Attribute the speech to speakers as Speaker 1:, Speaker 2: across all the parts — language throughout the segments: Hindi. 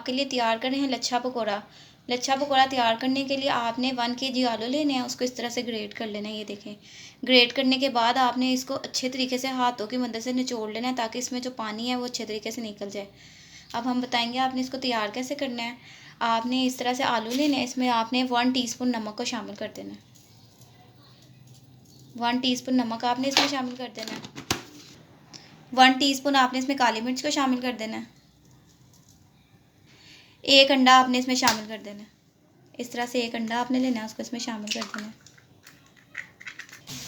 Speaker 1: आपके लिए तैयार कर रहे हैं लच्छा पकौड़ा। लच्छा पकौड़ा तैयार करने के लिए आपने 1 kg आलू लेने हैं, उसको इस तरह से ग्रेट कर लेना है। ये देखें, ग्रेट करने के बाद आपने इसको अच्छे तरीके से हाथों की मदद से निचोड़ लेना है ताकि इसमें जो पानी है वो अच्छे तरीके से निकल जाए। अब हम बताएंगे आपने इसको तैयार कैसे करना है। आपने इस तरह से आलू लेने हैं, इसमें आपने 1 टीस्पून नमक को शामिल कर देना है। 1 टीस्पून नमक आपने इसमें शामिल कर देना है। 1 टीस्पून आपने इसमें काली मिर्च को शामिल कर देना है। 1 अंडा आपने इसमें शामिल कर देना है। इस तरह से 1 अंडा आपने लेना है, उसको इसमें शामिल कर देना है।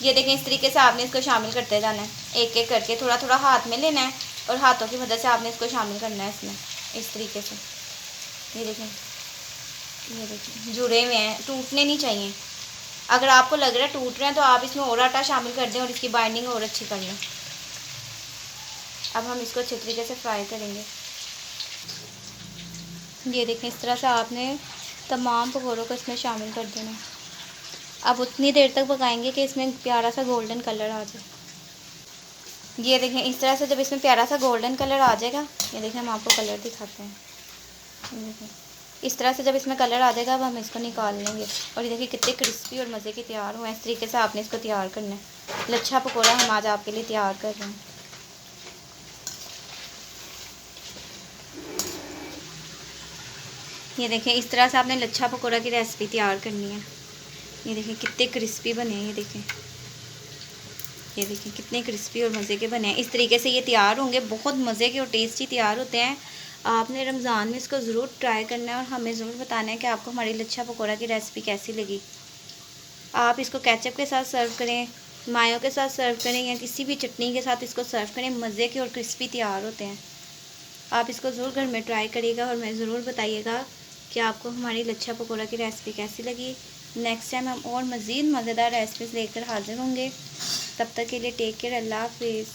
Speaker 1: ये देखें, इस तरीके से आपने इसको शामिल करते जाना है, एक एक करके थोड़ा थोड़ा हाथ में लेना है और हाथों की मदद से आपने इसको शामिल करना है इसमें, इस तरीके से। ये देखें जुड़े हुए हैं, टूटने नहीं चाहिए। अगर आपको लग रहा है टूट रहे हैं तो आप इसमें और आटा शामिल कर दें और इसकी बाइंडिंग और अच्छी कर लें। अब हम इसको अच्छे तरीके से फ्राई करेंगे। ये देखें, इस तरह से आपने तमाम पकौड़ों को इसमें शामिल कर देना है। अब उतनी देर तक पकाएंगे कि इसमें प्यारा सा गोल्डन कलर आ जाए। ये देखें, इस तरह से जब इसमें प्यारा सा गोल्डन कलर आ जाएगा, ये देखें हम आपको कलर दिखाते हैं। देखें, इस तरह से जब इसमें कलर आ जाएगा अब हम इसको निकाल लेंगे। और ये देखिए कितने क्रिस्पी और मज़े के तैयार हुए हैं। इस तरीके से आपने इसको तैयार करना है। लच्छा पकौड़ा हम आज आपके लिए तैयार कर रहे हैं। ये देखें, इस तरह से आपने लच्छा पकौड़ा की रेसिपी तैयार करनी है। ये देखें कितने क्रिस्पी बने हैं। ये देखें कितने क्रिस्पी और मज़े के बने हैं। इस तरीके से ये तैयार होंगे, बहुत मज़े के और टेस्टी तैयार होते हैं। आपने रमज़ान में इसको ज़रूर ट्राई करना है और हमें ज़रूर बताना है कि आपको हमारी लच्छा पकौड़ा की रेसिपी कैसी लगी। आप इसको केचप के साथ सर्व करें, मायो के साथ सर्व करें या किसी भी चटनी के साथ इसको सर्व करें, मज़े के और क्रिस्पी तैयार होते हैं। आप इसको ज़रूर घर में ट्राई करिएगा और मैं ज़रूर बताइएगा कि आपको हमारी लच्छा पकौड़ा की रेसिपी कैसी लगी। नेक्स्ट टाइम हम और मज़ीद मज़ेदार रेसिपीज़ लेकर हाज़िर होंगे। तब तक के लिए टेक केयर, अल्लाह हाफिज़।